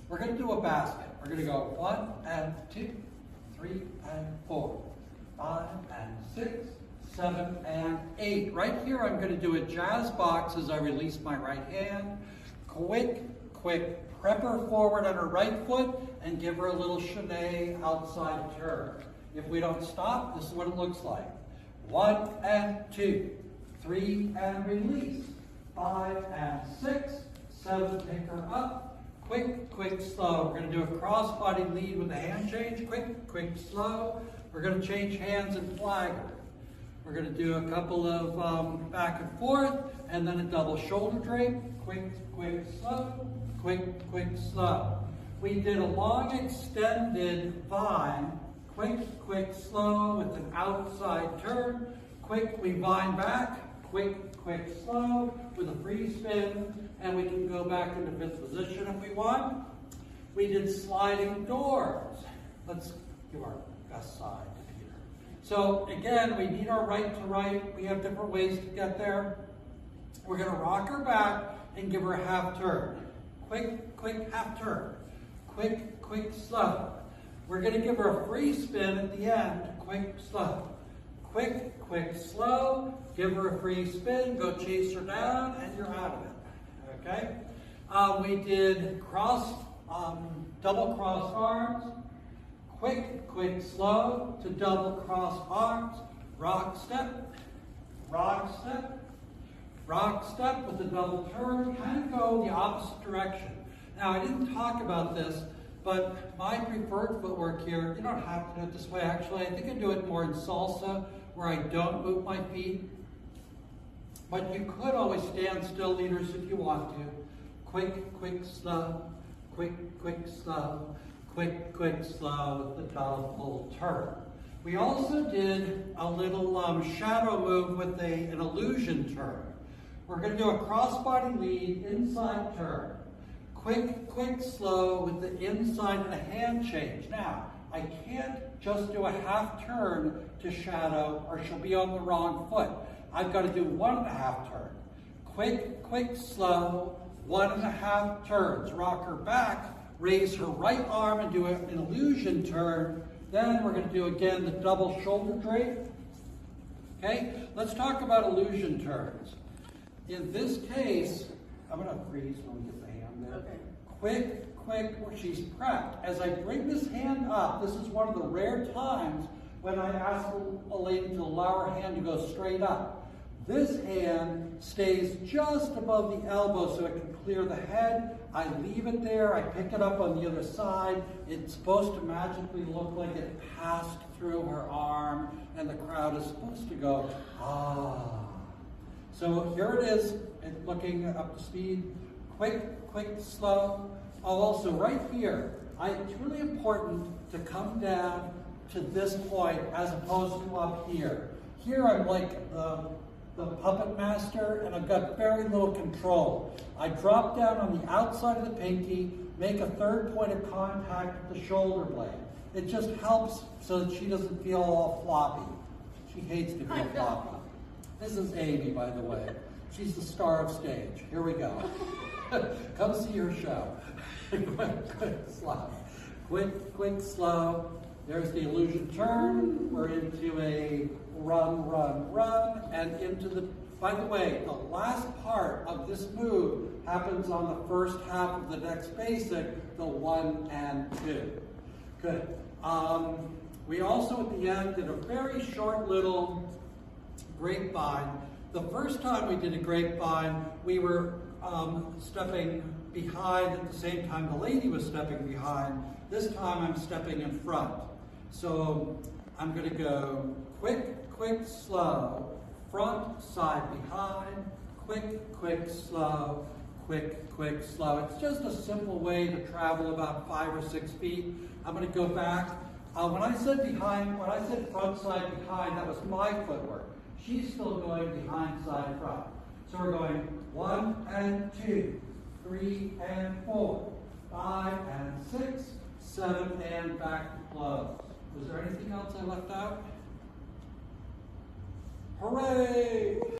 We're going to do a basket. We're going to go 1 and 2, 3 and 4, 5 and 6, 7 and 8. Right here I'm going to do a jazz box as I release my right hand. Quick, prep her forward on her right foot and give her a little chalet outside turn. If we don't stop, this is what it looks like. 1 and 2, 3 and release, 5 and 6, 7, pick her up. Quick, slow. We're going to do a crossbody lead with a hand change. Quick, slow. We're going to change hands and flag her. We're going to do a couple of back and forth, and then a double shoulder drape. Quick, slow. Quick, slow. We did a long extended vine. Quick, slow with an outside turn. Quick, we vine back. Quick, slow with a free spin, and we can go back into fifth position if we want. We did sliding doors. Let's give our best side to Peter. So again, we need our right to right. We have different ways to get there. We're going to rock her back and give her a half turn. Quick, half turn. Quick, slow. We're going to give her a free spin at the end. Quick, slow. Quick, slow. Give her a free spin. Go chase her down, and you're out of it. Okay? We did double cross arms. Quick, slow to double cross arms. Rock step with a double turn. Kind of go the opposite direction. Now, I didn't talk about this, but my preferred footwork here, you don't have to do it this way actually. I think I do it more in salsa, where I don't move my feet. But you could always stand still, leaders, if you want to. Quick, slow. Quick, slow. Quick, slow with the double turn. We also did a little shadow move with an illusion turn. We're going to do a crossbody lead, inside turn. Quick, slow with the inside and a hand change. Now, I can't just do a half turn to shadow or she'll be on the wrong foot. I've got to do 1.5 turn. Quick, slow, 1.5 turns. Rock her back, raise her right arm and do an illusion turn. Then we're going to do again the double shoulder drape. Okay, let's talk about illusion turns. In this case, I'm going to freeze when we get the hand there. Okay. Quick, she's prepped. As I bring this hand up, this is one of the rare times when I ask a lady to allow her hand to go straight up. This hand stays just above the elbow so it can clear the head. I leave it there. I pick it up on the other side. It's supposed to magically look like it passed through her arm, and the crowd is supposed to go, ah. So here it is, looking up to speed. Quick, slow. Oh, also right here, it's really important to come down to this point as opposed to up here. Here I'm like the puppet master, and I've got very little control. I drop down on the outside of the pinky, make a third point of contact with the shoulder blade. It just helps so that she doesn't feel all floppy. She hates to feel floppy. This is Amy, by the way. She's the star of stage. Here we go. Come see her show. Quick, slow. Quick, slow. There's the illusion turn. We're into a run, and into the, by the way, the last part of this move happens on the first half of the next basic, the 1 and 2. Good. We also at the end did a very short little grapevine. The first time we did a grapevine, we were stepping behind at the same time the lady was stepping behind. This time I'm stepping in front. So I'm going to go quick, slow, front, side, behind, quick, slow, quick, slow. It's just a simple way to travel about 5 or 6 feet. I'm going to go back. When I said front, side, behind, that was my footwork. She's still going behind, side, front. So we're going 1 and 2, 3 and 4, 5 and 6, 7 and back to close. Was there anything else I left out? Hooray!